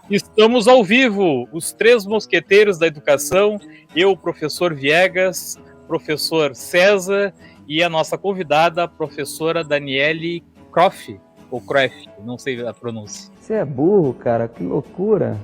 Estamos ao vivo, os três mosqueteiros da educação, eu, o professor Viegas, professor César e a nossa convidada, a professora Daniele Croft, ou Croft, não sei a pronúncia. Você é burro, cara, que loucura.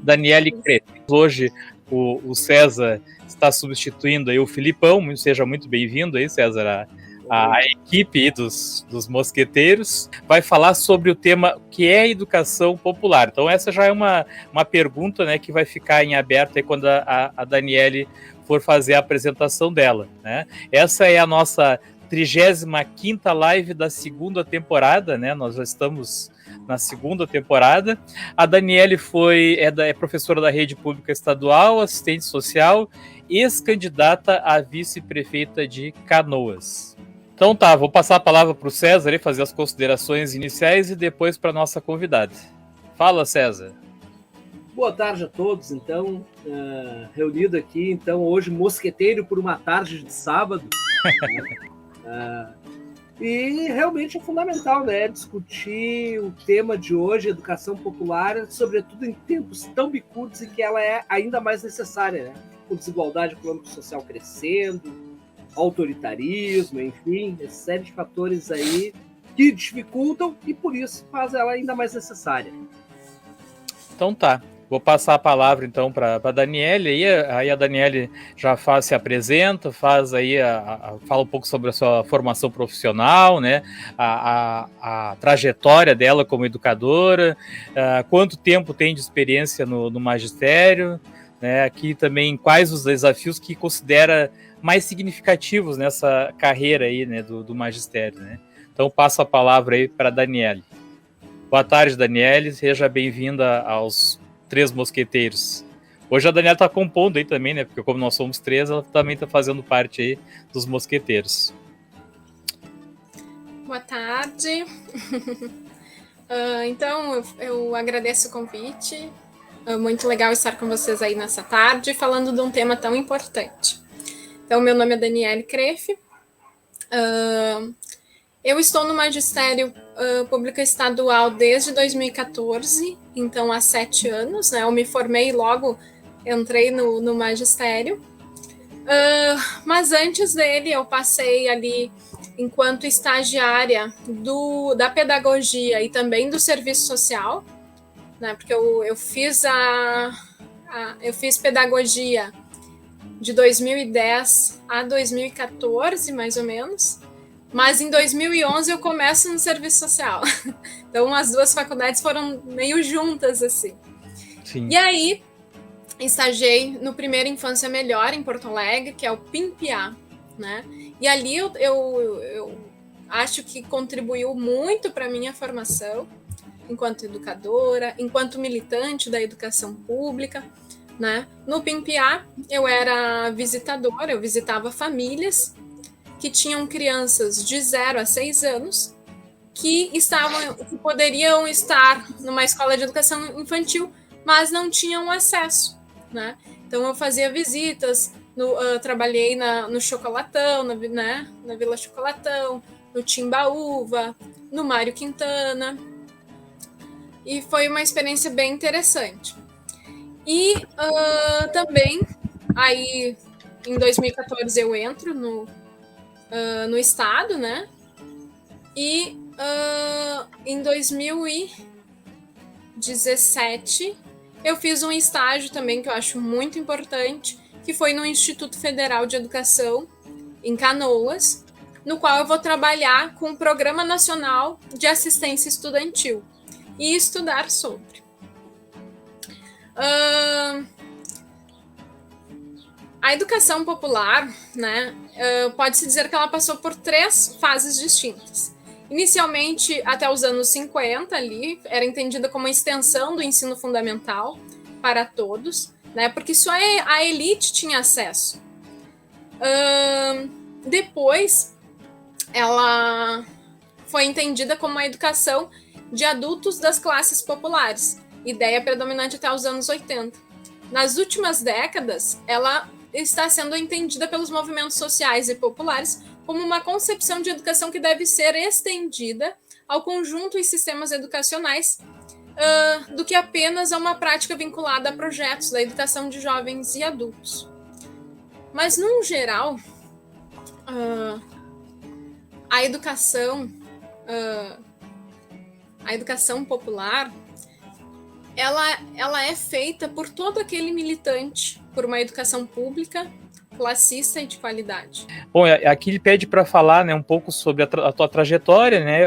Daniele Croft. Hoje o César está substituindo aí o Filipão, seja muito bem-vindo aí, César, a equipe dos mosqueteiros vai falar sobre o tema que é educação popular. Então essa já é uma pergunta, né, que vai ficar em aberto aí quando a Daniele for fazer a apresentação dela, né? Essa é a nossa 35ª live da segunda temporada, né? Nós já estamos na segunda temporada. A Daniele é professora da rede pública estadual, assistente social, ex-candidata a vice-prefeita de Canoas. Então tá, vou passar a palavra para o César e fazer as considerações iniciais e depois para a nossa convidada. Fala, César. Boa tarde a todos, então, reunido aqui, então, hoje, mosqueteiro por uma tarde de sábado. E realmente é fundamental, né, discutir o tema de hoje, educação popular, sobretudo em tempos tão bicudos em que ela é ainda mais necessária, né? Com desigualdade econômico-social crescendo, autoritarismo, enfim, uma série de fatores aí que dificultam e por isso faz ela ainda mais necessária. Então tá. Vou passar a palavra, então, para a Daniele. Aí a Daniele já se apresenta, fala um pouco sobre a sua formação profissional, né? A trajetória dela como educadora, quanto tempo tem de experiência no magistério, né? Aqui também quais os desafios que considera mais significativos nessa carreira aí, né, do magistério, né? Então, passo a palavra aí para a Daniele. Boa tarde, Daniele. Seja bem-vinda aos Três Mosqueteiros. Hoje a Daniela está compondo aí também, né? Porque como nós somos três, ela também está fazendo parte aí dos mosqueteiros. Boa tarde. Então, eu agradeço o convite. Muito legal estar com vocês aí nessa tarde, falando de um tema tão importante. Então, meu nome é Daniele Croft. Eu estou no magistério público estadual desde 2014, então há 7 anos, né? Eu me formei e logo entrei no magistério. Mas antes dele, eu passei ali enquanto estagiária da pedagogia e também do serviço social, né? Porque eu fiz pedagogia de 2010 a 2014, mais ou menos. Mas em 2011 eu começo no serviço social. Então as duas faculdades foram meio juntas, assim. Sim. E aí, estagiei no Primeira Infância Melhor, em Porto Alegre, que é o PIMPA, né? E ali eu acho que contribuiu muito para a minha formação enquanto educadora, enquanto militante da educação pública, né? No PIMPA eu era visitadora, eu visitava famílias que tinham crianças de 0 a 6 anos que poderiam estar numa escola de educação infantil, mas não tinham acesso, né? Então eu fazia visitas, trabalhei no Chocolatão, na Vila Chocolatão, no Timbaúva, no Mário Quintana, e foi uma experiência bem interessante. E também, aí em 2014 eu entro no estado, né? E em 2017 eu fiz um estágio também que eu acho muito importante, que foi no Instituto Federal de Educação, em Canoas, no qual eu vou trabalhar com o Programa Nacional de Assistência Estudantil e estudar sobre. A educação popular, né, pode-se dizer que ela passou por 3 fases distintas. Inicialmente, até os anos 50, ali, era entendida como uma extensão do ensino fundamental para todos, né, porque só a elite tinha acesso. Depois, ela foi entendida como uma educação de adultos das classes populares, ideia predominante até os anos 80. Nas últimas décadas, ela está sendo entendida pelos movimentos sociais e populares como uma concepção de educação que deve ser estendida ao conjunto e sistemas educacionais do que apenas a uma prática vinculada a projetos da educação de jovens e adultos. Mas, no geral, a educação popular, ela é feita por todo aquele militante por uma educação pública, classista e de qualidade. Bom, aqui ele pede para falar, né, um pouco sobre a tua trajetória, né,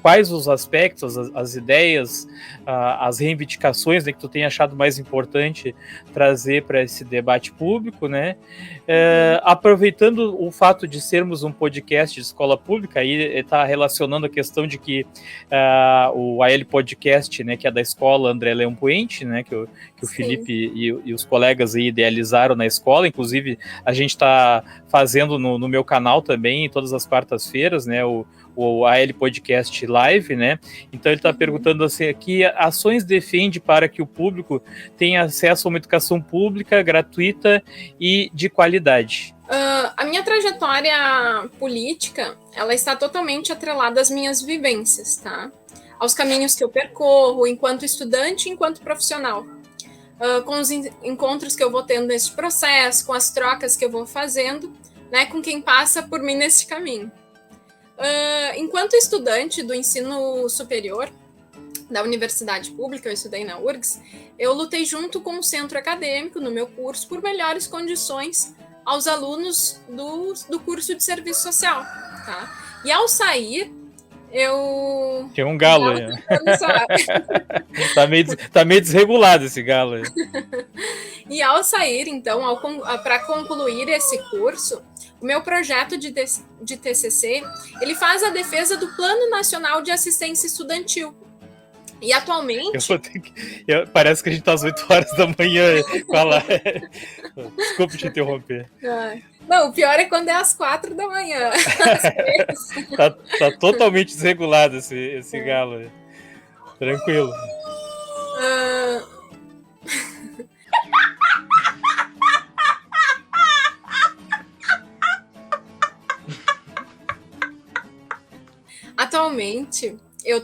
quais os aspectos, as ideias, as reivindicações, né, que tu tem achado mais importante trazer para esse debate público, né, aproveitando o fato de sermos um podcast de escola pública, aí está relacionando a questão de que o AL Podcast, né, que é da escola André Leão Puente, né, que o Felipe e os colegas aí idealizaram na escola, inclusive a gente está fazendo no meu canal também, todas as quartas-feiras, né, o AL Podcast Live, né, então ele está perguntando assim, que ações defende para que o público tenha acesso a uma educação pública, gratuita e de qualidade? A minha trajetória política, ela está totalmente atrelada às minhas vivências, tá? Aos caminhos que eu percorro enquanto estudante e enquanto profissional. Com os encontros que eu vou tendo nesse processo, com as trocas que eu vou fazendo, né, com quem passa por mim nesse caminho. Enquanto estudante do ensino superior, da universidade pública, eu estudei na URGS, eu lutei junto com o centro acadêmico, no meu curso, por melhores condições aos alunos do curso de serviço social. Tá? E ao sair, eu... Tem um galo aí. tá meio desregulado esse galo aí. E ao sair, então, para concluir esse curso, o meu projeto de TCC, ele faz a defesa do Plano Nacional de Assistência Estudantil. E atualmente... Parece que a gente tá às 8 horas da manhã. Fala. Desculpa te interromper. Não, o pior é quando é às 4 da manhã. tá totalmente desregulado esse galo aí. Tranquilo. Atualmente, eu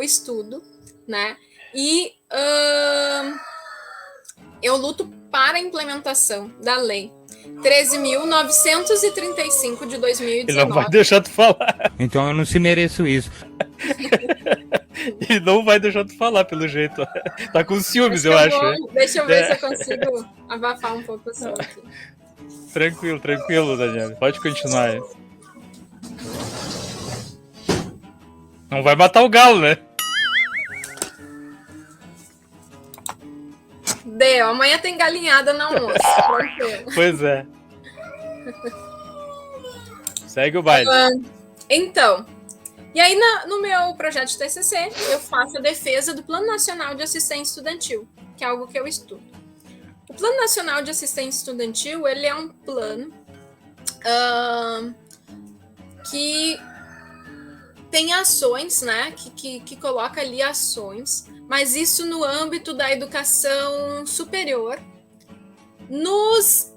estudo, né? E eu luto para a implementação da lei 13.935 de 2019. Ele não vai deixar tu falar. Então eu não se mereço isso. Ele não vai deixar tu falar, pelo jeito. Tá com ciúmes, eu acho. Deixa eu ver se eu consigo abafar um pouco o som aqui. Tranquilo, Daniela. Pode continuar aí. Não vai matar o galo, né? Deu, amanhã tem galinhada no almoço. Pois é. Segue o baile. Então, e aí no meu projeto de TCC, eu faço a defesa do Plano Nacional de Assistência Estudantil, que é algo que eu estudo. O Plano Nacional de Assistência Estudantil, ele é um plano que tem ações, né, que coloca ali ações, mas isso no âmbito da educação superior. Nos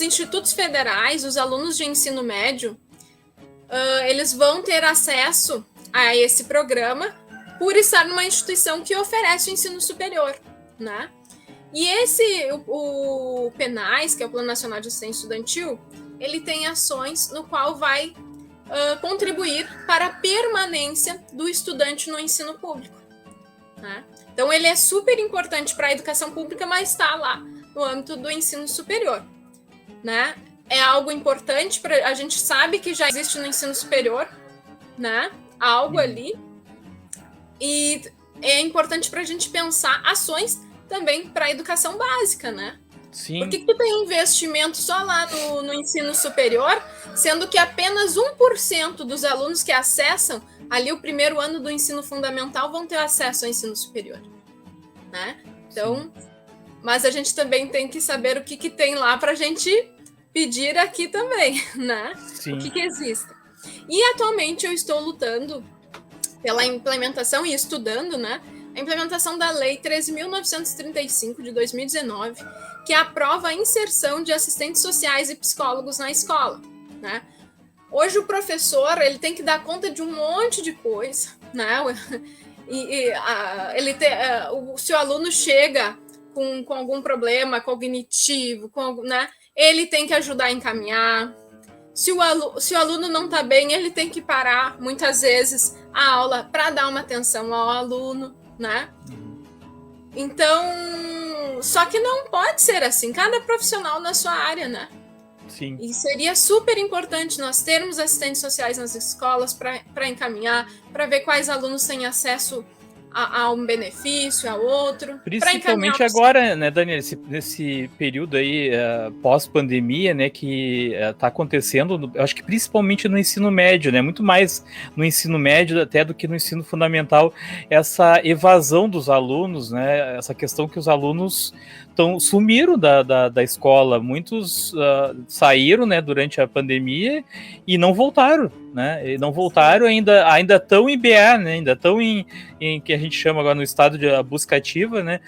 institutos federais, os alunos de ensino médio, eles vão ter acesso a esse programa por estar numa instituição que oferece o ensino superior, né? E o PNAES, que é o Plano Nacional de Assistência Estudantil, ele tem ações no qual vai contribuir para a permanência do estudante no ensino público, né? Então, ele é super importante para a educação pública, mas está lá no âmbito do ensino superior, né? É algo importante, a gente sabe que já existe no ensino superior, né? Algo ali. E é importante para a gente pensar ações também para a educação básica, né? Sim. Por que tem investimento só lá no ensino superior, sendo que apenas 1% dos alunos que acessam ali o primeiro ano do ensino fundamental vão ter acesso ao ensino superior, né? Então, mas a gente também tem que saber o que tem lá para a gente pedir aqui também, né? Sim. O que existe. E atualmente eu estou lutando pela implementação e estudando, né, a implementação da Lei 13.935 de 2019, que aprova a inserção de assistentes sociais e psicólogos na escola, né? Hoje o professor ele tem que dar conta de um monte de coisa, né? Se o aluno chega com algum problema cognitivo, né? Ele tem que ajudar a encaminhar. Se o aluno não está bem, ele tem que parar, muitas vezes, a aula para dar uma atenção ao aluno, né? Então, só que não pode ser assim, cada profissional na sua área, né? Sim. E seria super importante nós termos assistentes sociais nas escolas para encaminhar, para ver quais alunos têm acesso a um benefício, a outro. Principalmente agora, né, Daniel, nesse período aí pós-pandemia, né, que está acontecendo, eu acho que principalmente no ensino médio, né, muito mais no ensino médio até do que no ensino fundamental, essa evasão dos alunos, né, essa questão que os alunos sumiram da escola, muitos saíram, né, durante a pandemia e não voltaram, né, ainda estão em BA, né, ainda estão em que a gente chama agora no estado de busca ativa, né,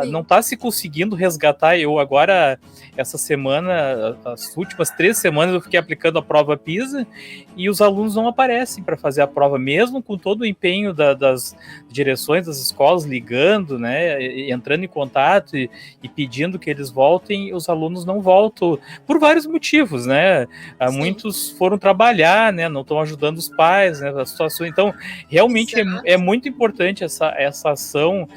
não está se conseguindo resgatar. Eu agora, essa semana, as últimas 3 semanas eu fiquei aplicando a prova PISA e os alunos não aparecem para fazer a prova, mesmo com todo o empenho das direções das escolas ligando, né, entrando em contato e pedindo que eles voltem, os alunos não voltam por vários motivos, né? Muitos foram trabalhar, né? Não estão ajudando os pais, né? A situação. Então, realmente é muito importante essa ação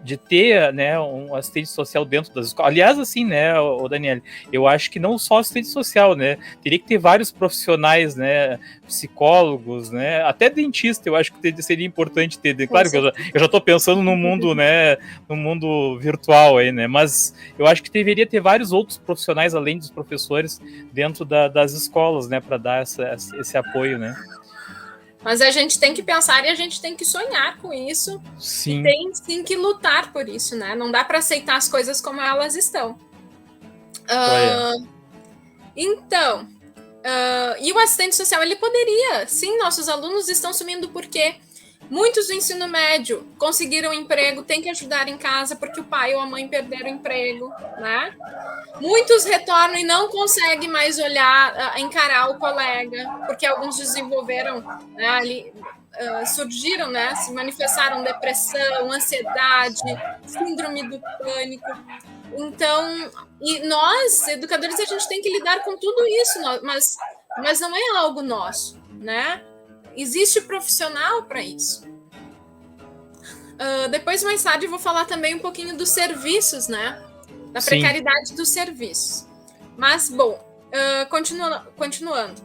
de ter, né, um assistente social dentro das escolas. Aliás, assim, né, o Daniel, eu acho que não só assistente social, né, teria que ter vários profissionais, né, psicólogos, né, até dentista, eu acho que seria importante ter. Claro que eu já estou pensando no mundo, né, no mundo virtual aí, né, mas eu acho que deveria ter vários outros profissionais além dos professores dentro das escolas, né, para dar esse apoio, né. Mas a gente tem que pensar e a gente tem que sonhar com isso. Sim. E tem sim que lutar por isso, né? Não dá para aceitar as coisas como elas estão. Então, e o assistente social, ele poderia, sim, nossos alunos estão sumindo porque muitos do ensino médio conseguiram emprego, tem que ajudar em casa porque o pai ou a mãe perderam o emprego, né? Muitos retornam e não conseguem mais encarar o colega, porque alguns desenvolveram, né, surgiram, né, se manifestaram depressão, ansiedade, síndrome do pânico. Então, e nós, educadores, a gente tem que lidar com tudo isso, mas não é algo nosso, né? Existe profissional para isso. Depois, mais tarde, eu vou falar também um pouquinho dos serviços, né? Da precariedade dos serviços. Mas, bom, continuando.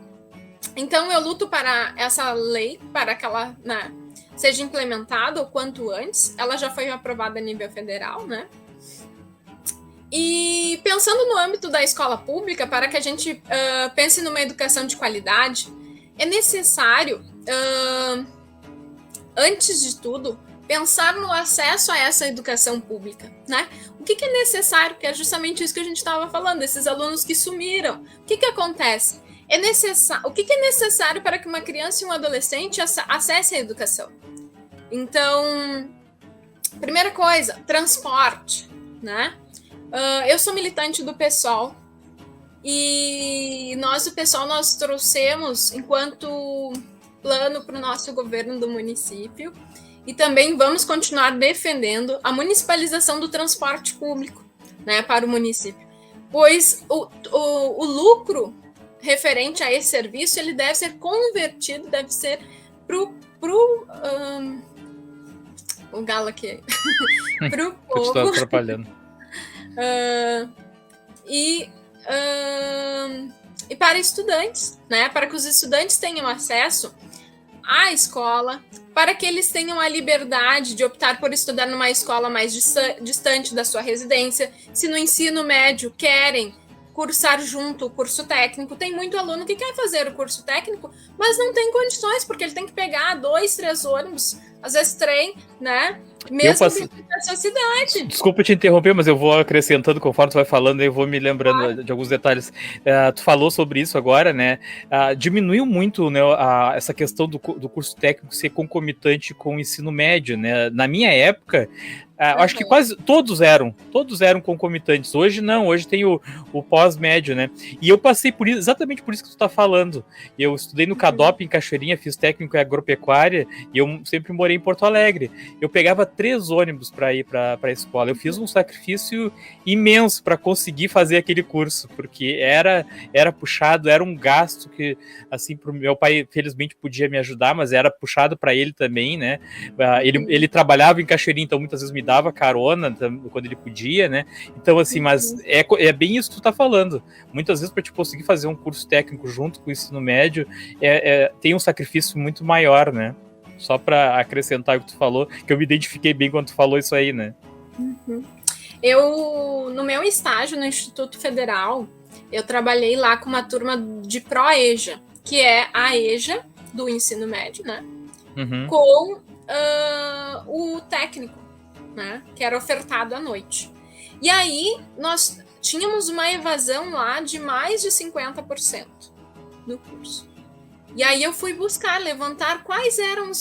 Então, eu luto para essa lei, para que ela, né, seja implementada o quanto antes. Ela já foi aprovada a nível federal, né? E pensando no âmbito da escola pública, para que a gente pense numa educação de qualidade, é necessário, antes de tudo, pensar no acesso a essa educação pública, né? O que é necessário? Que é justamente isso que a gente estava falando, esses alunos que sumiram. O que acontece? O que é necessário para que uma criança e um adolescente acessem a educação? Então, primeira coisa, transporte, né? Eu sou militante do PSOL e nós, do PSOL, nós trouxemos enquanto plano para o nosso governo do município. E também vamos continuar defendendo a municipalização do transporte público, né, para o município. Pois o lucro referente a esse serviço, ele deve ser convertido, deve ser o galo aqui. Para o povo. Estou atrapalhando. E para estudantes, né, para que os estudantes tenham acesso à escola, para que eles tenham a liberdade de optar por estudar numa escola mais distante da sua residência. Se no ensino médio querem cursar junto o curso técnico. Tem muito aluno que quer fazer o curso técnico, mas não tem condições, porque ele tem que pegar 2, 3 ônibus, às vezes trem, né? Mesmo na sua cidade. Desculpa te interromper, mas eu vou acrescentando conforme tu vai falando, eu vou me lembrando de alguns detalhes. Tu falou sobre isso agora, né? Diminuiu muito, né, essa questão do curso técnico ser concomitante com o ensino médio, né? Na minha época, acho que quase todos eram concomitantes. Hoje não, hoje tem o pós-médio, né? E eu passei por isso, exatamente por isso que tu tá falando. Eu estudei no CADOP em Cachoeirinha, fiz técnico em agropecuária e eu sempre morei em Porto Alegre. Eu pegava 3 ônibus para ir para a escola. Eu fiz um sacrifício imenso para conseguir fazer aquele curso, porque era puxado, era um gasto que, assim, pro meu pai, felizmente, podia me ajudar, mas era puxado para ele também, né? Ele trabalhava em Cachoeirinha, então muitas vezes me dava carona quando ele podia, né? Então, assim, mas é bem isso que tu tá falando. Muitas vezes, para te conseguir fazer um curso técnico junto com o ensino médio, tem um sacrifício muito maior, né? Só para acrescentar o que tu falou, que eu me identifiquei bem quando tu falou isso aí, né? Eu, no meu estágio no Instituto Federal, eu trabalhei lá com uma turma de pró-EJA, que é a EJA do ensino médio, né? Com o técnico, né? Que era ofertado à noite. E aí, nós tínhamos uma evasão lá de mais de 50% do curso. E aí eu fui buscar, levantar quais eram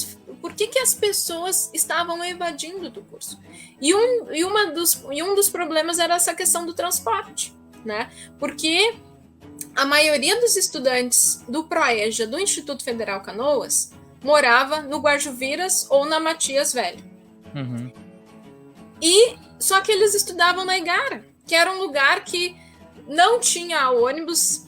por que as pessoas estavam evadindo do curso. E um dos problemas era essa questão do transporte, né? Porque a maioria dos estudantes do ProEja, do Instituto Federal Canoas, morava no Guajuviras ou na Matias Velho. E só que eles estudavam na Igara, que era um lugar que não tinha ônibus,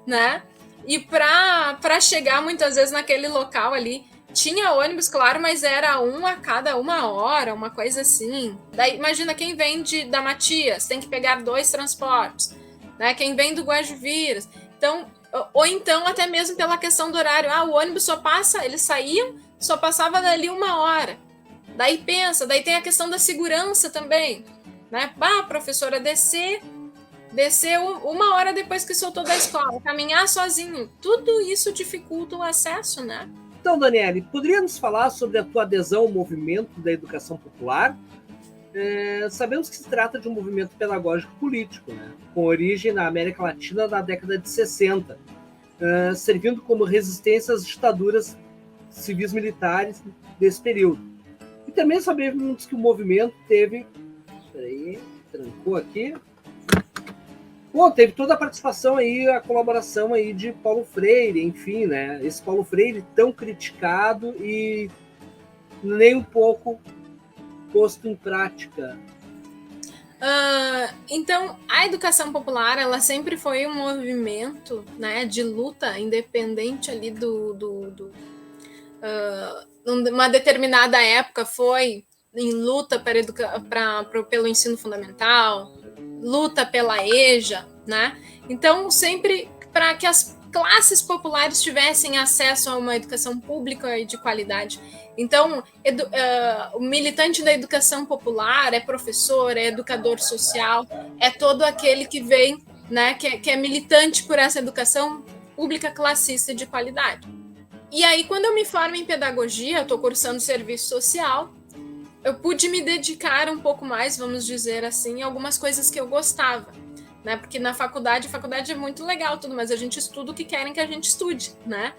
né? E para chegar muitas vezes naquele local ali, tinha ônibus, claro, mas era um a cada 1 hora, uma coisa assim. Daí, imagina, quem vem da Matias, tem que pegar 2 transportes, né? Quem vem do Guajuviras. Então, ou então até mesmo pela questão do horário. O ônibus só passa, eles saíam, só passava dali 1 hora. Daí daí tem a questão da segurança também, né? Professora, desceu 1 hora depois que soltou da escola, caminhar sozinho, tudo isso dificulta o acesso, né? Então, Daniele, poderia nos falar sobre a tua adesão ao movimento da educação popular? Sabemos que se trata de um movimento pedagógico político, né? Com origem na América Latina na década de 60, servindo como resistência às ditaduras civis militares desse período. E também sabemos que o movimento teve... Peraí, trancou aqui... Bom, teve toda a participação aí, a colaboração aí de Paulo Freire, enfim, né? Esse Paulo Freire tão criticado e nem um pouco posto em prática. Então, a educação popular, ela sempre foi um movimento, né, de luta independente ali numa determinada época foi em luta pelo ensino fundamental, luta pela EJA, né? Então, sempre para que as classes populares tivessem acesso a uma educação pública e de qualidade. Então, o militante da educação popular é professor, é educador social, é todo aquele que vem, né, que é militante por essa educação pública, classista e de qualidade. E aí, quando eu me formo em pedagogia, eu estou cursando serviço social, eu pude me dedicar um pouco mais, vamos dizer assim, a algumas coisas que eu gostava, né? Porque a faculdade é muito legal tudo, mas a gente estuda o que querem que a gente estude, né?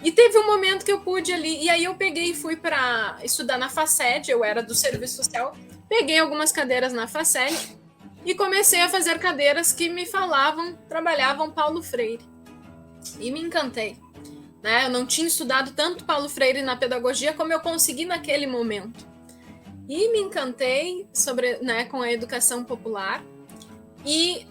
E teve um momento que eu pude ali, e aí eu peguei e fui para estudar na FACED, eu era do serviço social, peguei algumas cadeiras na FACED e comecei a fazer cadeiras que trabalhavam Paulo Freire. E me encantei, né? Eu não tinha estudado tanto Paulo Freire na pedagogia como eu consegui naquele momento. E me encantei com a educação popular e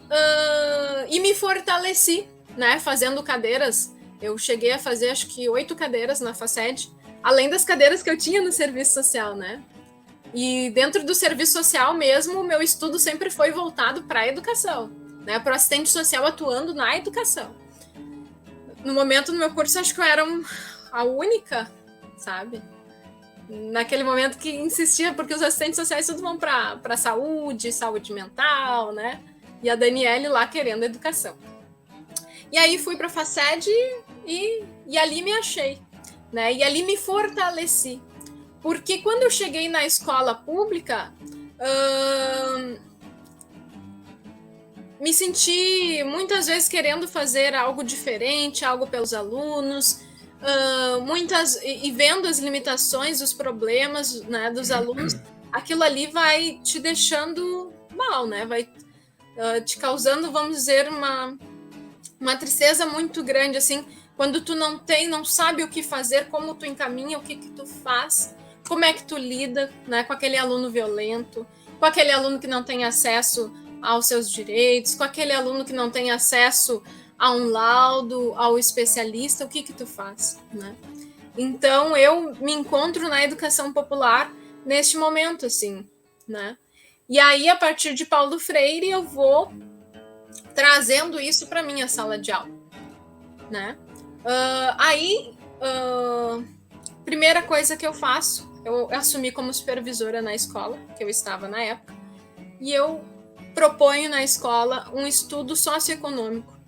me fortaleci, né, fazendo cadeiras. Eu cheguei a fazer, acho que 8 cadeiras na FACED, além das cadeiras que eu tinha no serviço social, né? E dentro do serviço social mesmo, o meu estudo sempre foi voltado para a educação, né, para o assistente social atuando na educação. No momento, no meu curso, acho que eu era a única, sabe? Naquele momento que insistia, porque os assistentes sociais tudo vão para saúde mental, né? E a Daniele lá querendo educação. E aí fui para a Faced e ali me achei, né? E ali me fortaleci. Porque quando eu cheguei na escola pública, me senti muitas vezes querendo fazer algo diferente, algo pelos alunos, e vendo as limitações, os problemas, né, dos alunos, aquilo ali vai te deixando mal, né? Vai te causando, vamos dizer, uma tristeza muito grande, assim, quando tu não sabe o que fazer, como tu encaminha, o que tu faz, como é que tu lida, né, com aquele aluno violento, com aquele aluno que não tem acesso aos seus direitos, com aquele aluno que não tem acesso a um laudo, ao especialista, o que tu faz, né? Então, eu me encontro na educação popular neste momento, assim, né? E aí, a partir de Paulo Freire, eu vou trazendo isso para minha sala de aula, né? Primeira coisa que eu faço, eu assumi como supervisora na escola, que eu estava na época, e eu proponho na escola um estudo socioeconômico,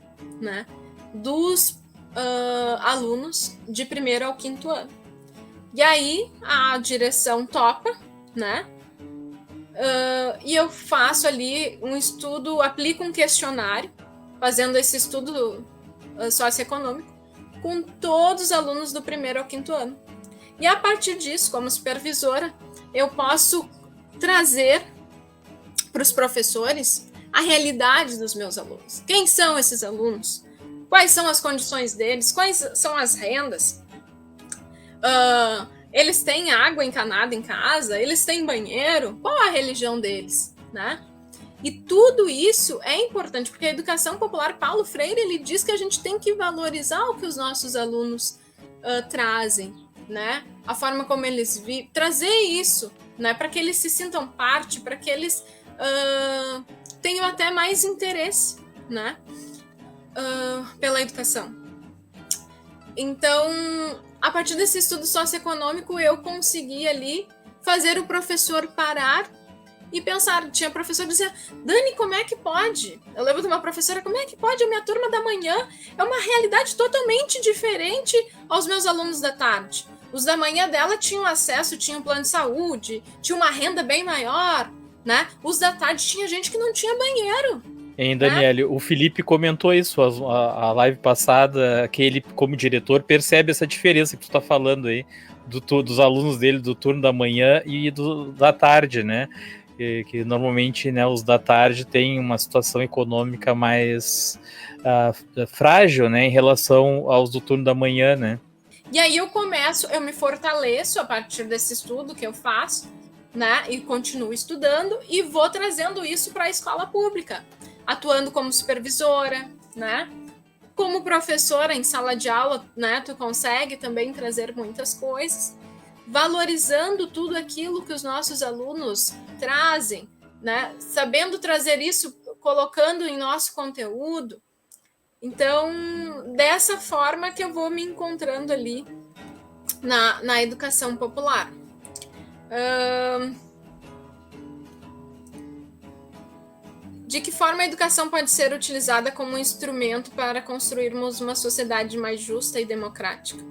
né, dos alunos de 1º ao 5º ano. E aí a direção topa, né, e eu faço ali um estudo, aplico um questionário, fazendo esse estudo socioeconômico com todos os alunos do 1º ao 5º ano. E a partir disso, como supervisora, eu posso trazer para os professores a realidade dos meus alunos. Quem são esses alunos? Quais são as condições deles? Quais são as rendas? Eles têm água encanada em casa? Eles têm banheiro? Qual a religião deles, né? E tudo isso é importante, porque a educação popular, Paulo Freire, ele diz que a gente tem que valorizar o que os nossos alunos trazem, né? A forma como eles vivem, trazer isso, né? Para que eles se sintam parte, para que eles tenham até mais interesse, né? Pela educação. Então, a partir desse estudo socioeconômico, eu consegui ali fazer o professor parar e pensar. Tinha professor que dizia: Dani, como é que pode? Eu lembro de uma professora: como é que pode? A minha turma da manhã é uma realidade totalmente diferente aos meus alunos da tarde. Os da manhã dela tinham acesso, tinham plano de saúde, tinham uma renda bem maior, né? Os da tarde tinha gente que não tinha banheiro. Hein, Daniele, o Felipe comentou isso a live passada, que ele, como diretor, percebe essa diferença que tu tá falando aí, dos alunos dele do turno da manhã e da tarde, né? Que normalmente, né, os da tarde têm uma situação econômica mais frágil, né, em relação aos do turno da manhã, né? E aí eu me fortaleço a partir desse estudo que eu faço, né, e continuo estudando e vou trazendo isso para a escola pública, atuando como supervisora, né, como professora em sala de aula, né, tu consegue também trazer muitas coisas, valorizando tudo aquilo que os nossos alunos trazem, né, sabendo trazer isso, colocando em nosso conteúdo. Então, dessa forma que eu vou me encontrando ali na educação popular. De que forma a educação pode ser utilizada como um instrumento para construirmos uma sociedade mais justa e democrática?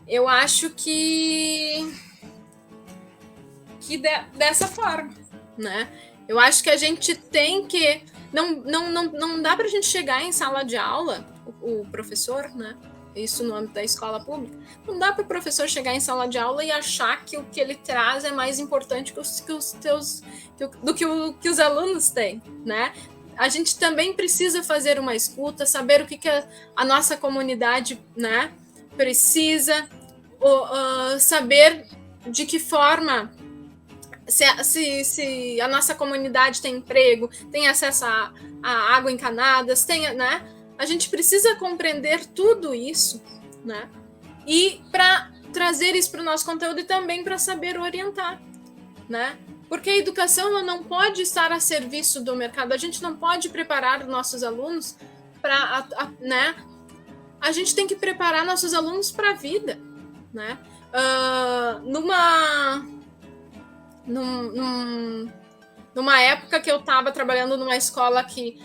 Eu acho que dessa forma, né? Eu acho que a gente tem que... Não dá para a gente chegar em sala de aula, o professor, né? Isso no âmbito da escola pública. Não dá para o professor chegar em sala de aula e achar que o que ele traz é mais importante do que os alunos têm, né? A gente também precisa fazer uma escuta, saber o que a nossa comunidade, né, precisa, saber de que forma... Se a nossa comunidade tem emprego, tem acesso a água encanadas, né? A gente precisa compreender tudo isso, né? E para trazer isso para o nosso conteúdo e também para saber orientar, né? Porque a educação ela não pode estar a serviço do mercado. A gente não pode preparar nossos alunos para, né? A gente tem que preparar nossos alunos para a vida, né? numa época que eu estava trabalhando numa escola que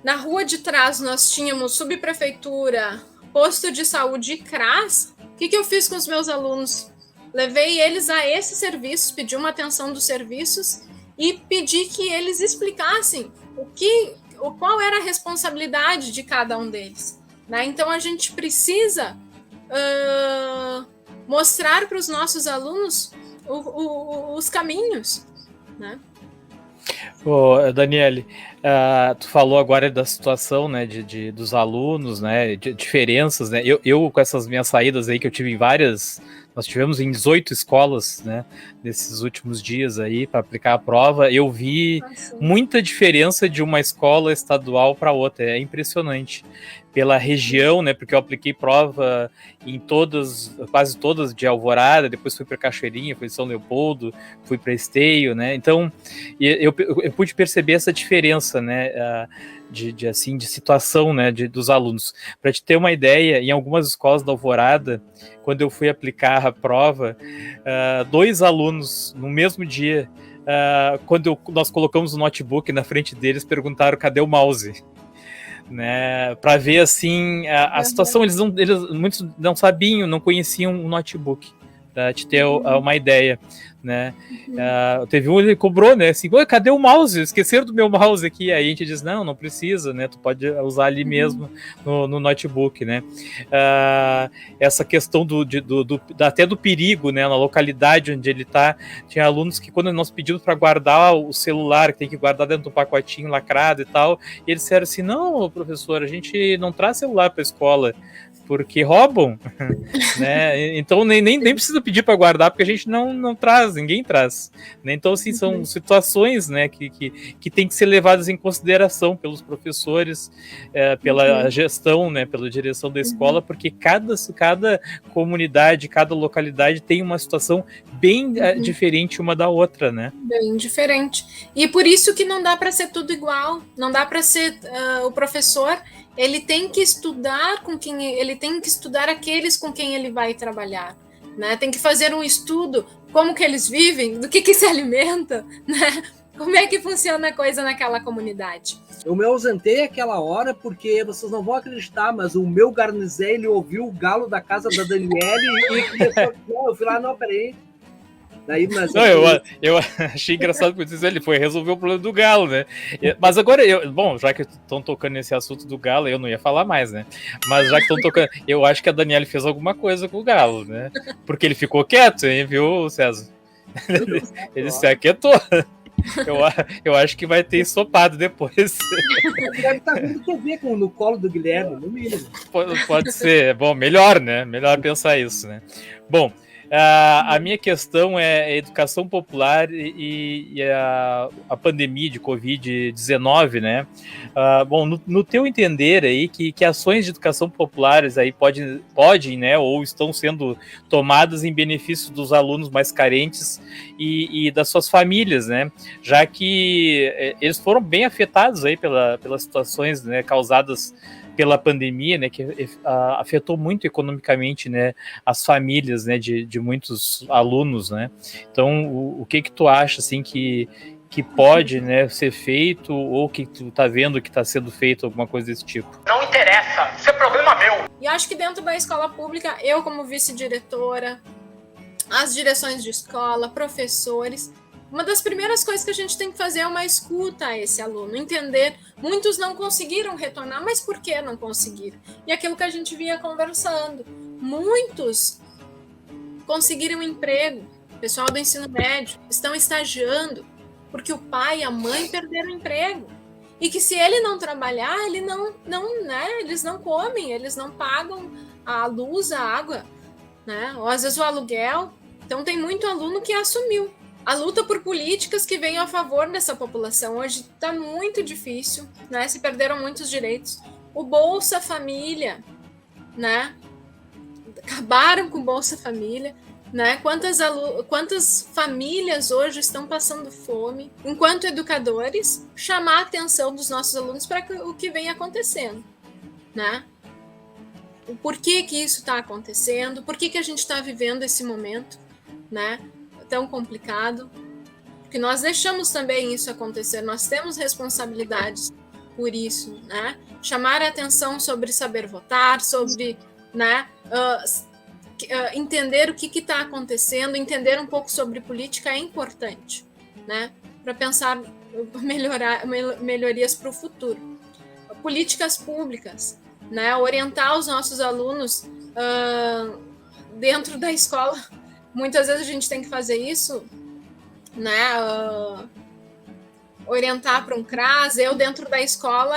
na rua de trás nós tínhamos subprefeitura, posto de saúde e CRAS, o que eu fiz com os meus alunos? Levei eles a esses serviços, pedi uma atenção dos serviços e pedi que eles explicassem qual era a responsabilidade de cada um deles. Né? Então, a gente precisa mostrar para os nossos alunos os caminhos. Né? Daniele, tu falou agora da situação, né, dos alunos, né, de diferenças, né, eu com essas minhas saídas aí que eu tive em várias, nós tivemos em 18 escolas, né, nesses últimos dias aí para aplicar a prova, eu vi muita diferença de uma escola estadual para outra, é impressionante. Pela região, né, porque eu apliquei prova em quase todas de Alvorada, depois fui para Cachoeirinha, fui em São Leopoldo, fui para Esteio, né, então eu pude perceber essa diferença, né, de situação, né, dos alunos. Para te ter uma ideia, em algumas escolas da Alvorada, quando eu fui aplicar a prova, 2 alunos no mesmo dia, quando nós colocamos o notebook na frente deles, perguntaram cadê o mouse? Né, para ver assim a situação, eles muitos não sabiam, não conheciam o notebook, para te ter uma ideia, né? Teve ele cobrou, né, assim, cadê o mouse? Esqueceram do meu mouse aqui. Aí a gente diz, não precisa, né, tu pode usar ali mesmo no notebook, né? Essa questão até do perigo, né, na localidade onde ele tá, tinha alunos que quando nós pedimos para guardar o celular, que tem que guardar dentro do pacotinho lacrado e tal, e eles disseram assim, não, professor, a gente não traz celular para a escola, porque roubam, né? Então nem precisa pedir para guardar, porque a gente não traz, ninguém traz, né? Então, assim, são situações, né, que tem que ser levadas em consideração pelos professores, pela gestão, né, pela direção da escola, porque cada comunidade, cada localidade tem uma situação bem diferente uma da outra, né? Bem diferente. E por isso que não dá para ser tudo igual, não dá para ser o professor. Ele tem que estudar ele tem que estudar aqueles com quem ele vai trabalhar, né? Tem que fazer um estudo, como que eles vivem, do que se alimenta, né? Como é que funciona a coisa naquela comunidade. Eu me ausentei aquela hora porque vocês não vão acreditar, mas o meu Garnizé, ele ouviu o galo da casa da Daniele e começou, eu fui lá, peraí. Daí, mas eu achei engraçado porque ele foi resolver o problema do galo, né? Mas agora, já que estão tocando nesse assunto do galo, eu não ia falar mais, né? Mas já que estão tocando, eu acho que a Daniele fez alguma coisa com o galo, né? Porque ele ficou quieto, hein, viu, César? Ele se aquietou. Eu acho que vai ter ensopado depois. Deve estar vendo TV no colo do Guilherme, no mínimo. Pode ser. Bom, melhor, né? Melhor pensar isso, né? Bom, a minha questão é a educação popular e a pandemia de Covid-19, né? Bom, no teu entender aí, que ações de educação populares aí podem, né, ou estão sendo tomadas em benefício dos alunos mais carentes e das suas famílias, né? Já que eles foram bem afetados aí pelas situações, né, causadas pela pandemia, né, que afetou muito economicamente, né, as famílias, né, de muitos alunos, né. Então, o que tu acha, assim, que pode, né, ser feito, ou que tu tá vendo que tá sendo feito alguma coisa desse tipo? Não interessa, isso é problema meu. E acho que dentro da escola pública, eu como vice-diretora, as direções de escola, professores, uma das primeiras coisas que a gente tem que fazer é uma escuta a esse aluno, entender. Muitos não conseguiram retornar, mas por que não conseguiram? E aquilo que a gente vinha conversando, muitos conseguiram emprego, pessoal do ensino médio, estão estagiando, porque o pai e a mãe perderam o emprego. E que se ele não trabalhar, eles não comem, eles não pagam a luz, a água, né? Ou às vezes o aluguel. Então tem muito aluno que assumiu. A luta por políticas que venham a favor dessa população hoje está muito difícil, né? Se perderam muitos direitos. O Bolsa Família, né? Acabaram com o Bolsa Família, né? Quantas famílias hoje estão passando fome? Enquanto educadores, chamar a atenção dos nossos alunos para o que vem acontecendo, né? O porquê que isso está acontecendo? Por que a gente está vivendo esse momento, né? Tão complicado, porque porque nós deixamos também isso acontecer, nós temos responsabilidades por isso, né? Chamar a atenção sobre saber votar, sobre, né, entender o que está acontecendo, entender um pouco sobre política é importante, né? Para pensar melhorias para o futuro. Políticas públicas, né? Orientar os nossos alunos dentro da escola. Muitas vezes a gente tem que fazer isso, né? Orientar para um CRAS. Eu, dentro da escola,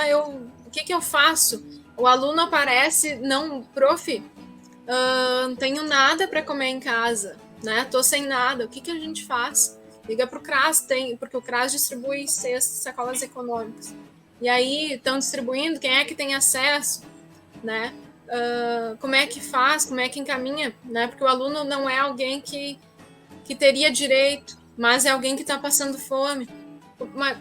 o que eu faço? O aluno aparece, não, prof, não tenho nada para comer em casa, né? Tô sem nada. O que a gente faz? Liga para o CRAS, porque o CRAS distribui sacolas econômicas. E aí estão distribuindo, quem é que tem acesso, né? Como é que faz, como é que encaminha, né? Porque o aluno não é alguém que teria direito, mas é alguém que está passando fome.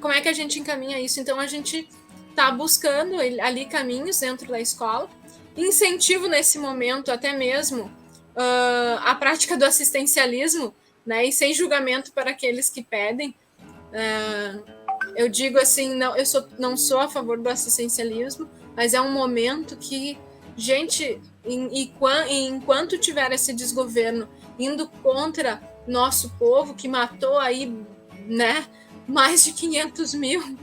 Como é que a gente encaminha isso? Então, a gente está buscando ali caminhos dentro da escola, incentivo nesse momento até mesmo a prática do assistencialismo, né? E sem julgamento para aqueles que pedem. Eu digo assim, eu não sou a favor do assistencialismo, mas é um momento que, gente, enquanto tiver esse desgoverno indo contra nosso povo, que matou aí, né, mais de 500 mil,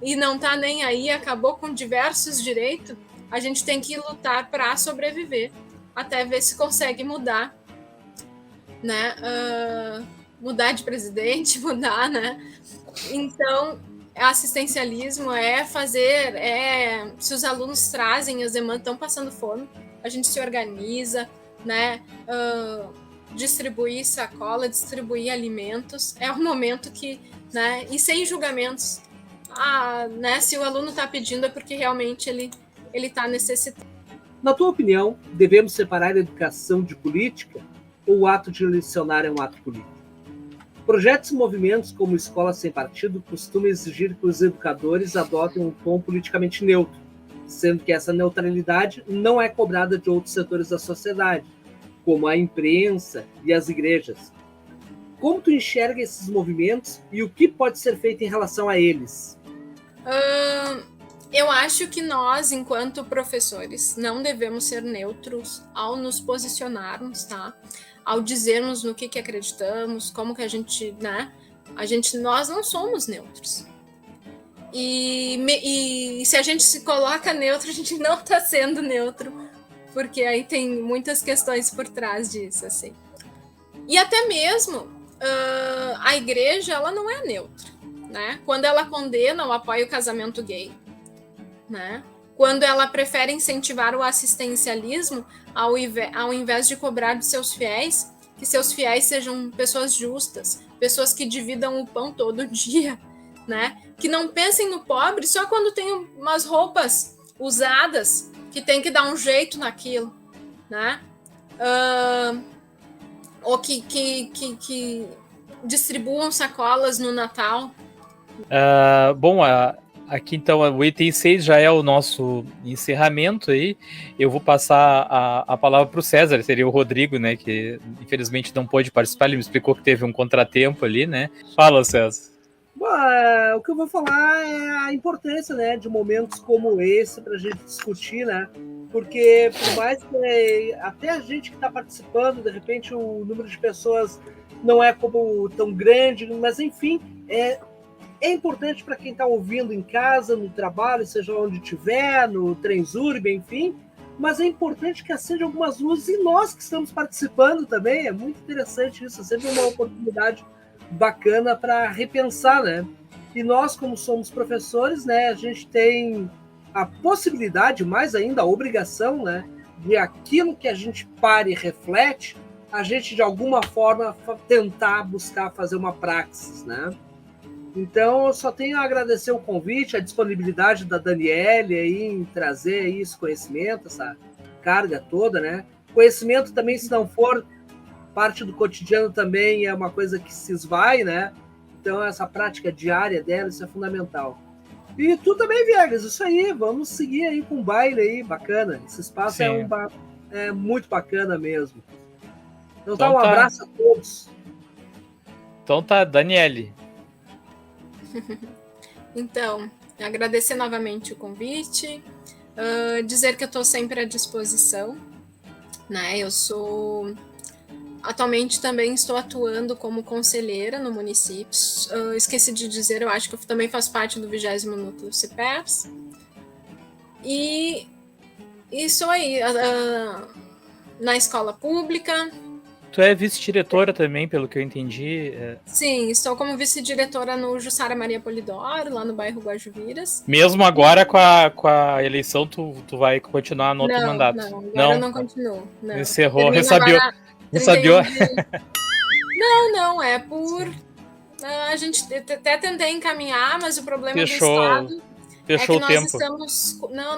e não tá nem aí, acabou com diversos direitos, a gente tem que lutar para sobreviver, até ver se consegue mudar, né, mudar de presidente, mudar, né. Então, assistencialismo se os alunos trazem as demandas, estão passando fome, a gente se organiza, né, distribuir sacola, distribuir alimentos, é um momento que, né, e sem julgamentos, né, se o aluno está pedindo é porque realmente ele está necessitando. Na tua opinião, devemos separar a educação de política ou o ato de lecionar é um ato político? Projetos e movimentos como Escola Sem Partido costumam exigir que os educadores adotem um tom politicamente neutro, sendo que essa neutralidade não é cobrada de outros setores da sociedade, como a imprensa e as igrejas. Como tu enxerga esses movimentos e o que pode ser feito em relação a eles? Eu acho que nós, enquanto professores, não devemos ser neutros ao nos posicionarmos, tá? Ao dizermos no que acreditamos, como que a gente, né? Nós não somos neutros. E se a gente se coloca neutro, a gente não está sendo neutro, porque aí tem muitas questões por trás disso, assim. E até mesmo a igreja, ela não é neutra, né? Quando ela condena ou apoia o casamento gay, né? Quando ela prefere incentivar o assistencialismo ao invés de cobrar de seus fiéis, que seus fiéis sejam pessoas justas, pessoas que dividam o pão todo dia, né? Que não pensem no pobre só quando tem umas roupas usadas, que tem que dar um jeito naquilo, né? Ou que distribuam sacolas no Natal. Bom, aqui então o item 6 já é o nosso encerramento aí. Eu vou passar a palavra para o César, seria o Rodrigo, né, que infelizmente não pôde participar, ele me explicou que teve um contratempo ali, né? Fala, César. Bom, o que eu vou falar é a importância, né, de momentos como esse para a gente discutir, né? Porque por mais que até a gente que está participando, de repente o número de pessoas não é como tão grande, mas enfim, é importante para quem está ouvindo em casa, no trabalho, seja onde estiver, no Transurb, enfim, mas é importante que acenda algumas luzes e nós que estamos participando também, é muito interessante isso, é sempre uma oportunidade bacana para repensar, né? E nós, como somos professores, né, a gente tem a possibilidade, mais ainda a obrigação, né, de aquilo que a gente para e reflete, a gente de alguma forma tentar buscar fazer uma praxis, né? Então, eu só tenho a agradecer o convite, a disponibilidade da Daniele aí em trazer aí esse conhecimento, essa carga toda, né? Conhecimento também, se não for parte do cotidiano, também é uma coisa que se esvai, né? Então, essa prática diária dela, isso é fundamental. E tu também, Viegas, isso aí, vamos seguir aí com um baile aí, bacana. Esse espaço é muito bacana mesmo. Então tá, um abraço a todos. Então tá, Daniele. Então, agradecer novamente o convite, dizer que eu estou sempre à disposição, né? Atualmente também estou atuando como conselheira no município. Esqueci de dizer, eu acho que eu também faço parte do 20º Núcleo CIPERS. E isso aí, na escola pública. Tu é vice-diretora também, pelo que eu entendi. Sim, estou como vice-diretora no Jussara Maria Polidoro, lá no bairro Guajuviras. Mesmo agora com a eleição, tu vai continuar no outro mandato? Não, agora eu não continuo. Não. Encerrou, ressabiou. Não, é por... A gente até tentei encaminhar, mas o problema do Estado é que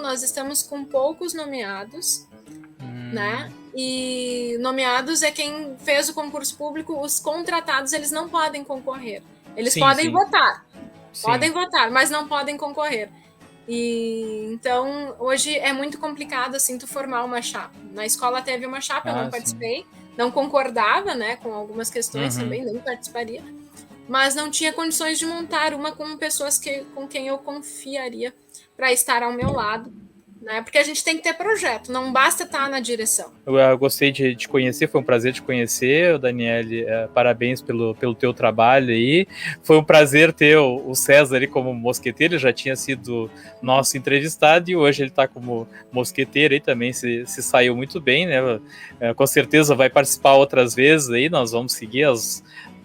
nós estamos com poucos nomeados, né? E nomeados é quem fez o concurso público, os contratados, eles não podem concorrer. Eles podem votar. Podem votar, mas não podem concorrer. E então, hoje é muito complicado, assim, tu formar uma chapa. Na escola teve uma chapa, eu não participei. Não concordava, né, com algumas questões também, nem participaria. Mas não tinha condições de montar uma com pessoas com quem eu confiaria para estar ao meu lado, né? Porque a gente tem que ter projeto, não basta estar na direção. Eu gostei de te conhecer, foi um prazer te conhecer, Daniele, parabéns pelo teu trabalho aí. Foi um prazer ter o César ali como mosqueteiro, ele já tinha sido nosso entrevistado e hoje ele está como mosqueteiro aí também, se saiu muito bem, né? Com certeza vai participar outras vezes aí, nós vamos seguir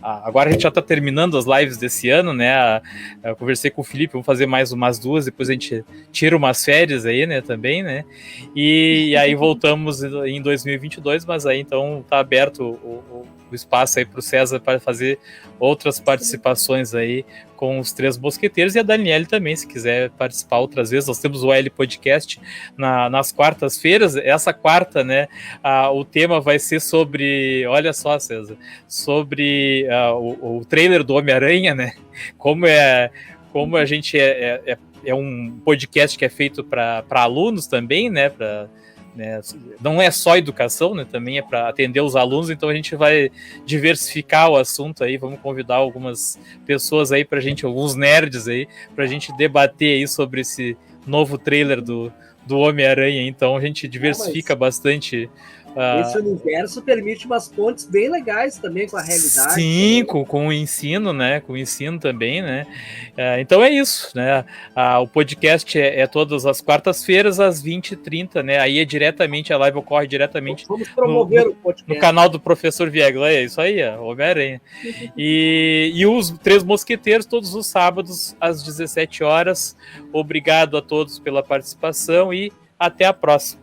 agora a gente já está terminando as lives desse ano, né? Eu conversei com o Felipe, vamos fazer mais umas 2, depois a gente tira umas férias aí, né? Também, né? E aí voltamos em 2022, mas aí então tá aberto o espaço aí para o César para fazer outras participações aí com os 3 mosqueteiros e a Daniele também, se quiser participar outras vezes. Nós temos o L Podcast nas quartas-feiras. Essa quarta, né, o tema vai ser sobre, olha só, César, sobre o trailer do Homem-Aranha, né, como a gente é um podcast que é feito para alunos também, né, não é só educação, né, também é para atender os alunos, então a gente vai diversificar o assunto aí, vamos convidar algumas pessoas aí alguns nerds aí, pra gente debater aí sobre esse novo trailer do Homem-Aranha, então a gente diversifica bastante. Esse universo permite umas pontes bem legais também com a realidade. Sim, com o ensino, né? Com o ensino também, né? Então é isso, né? O podcast é todas as quartas-feiras, às 20h30, né? Aí a live ocorre diretamente Vamos promover o podcast no canal do Professor Viegla. É isso aí, Homem-Aranha. E os 3 mosqueteiros todos os sábados, às 17h. Obrigado a todos pela participação e até a próxima.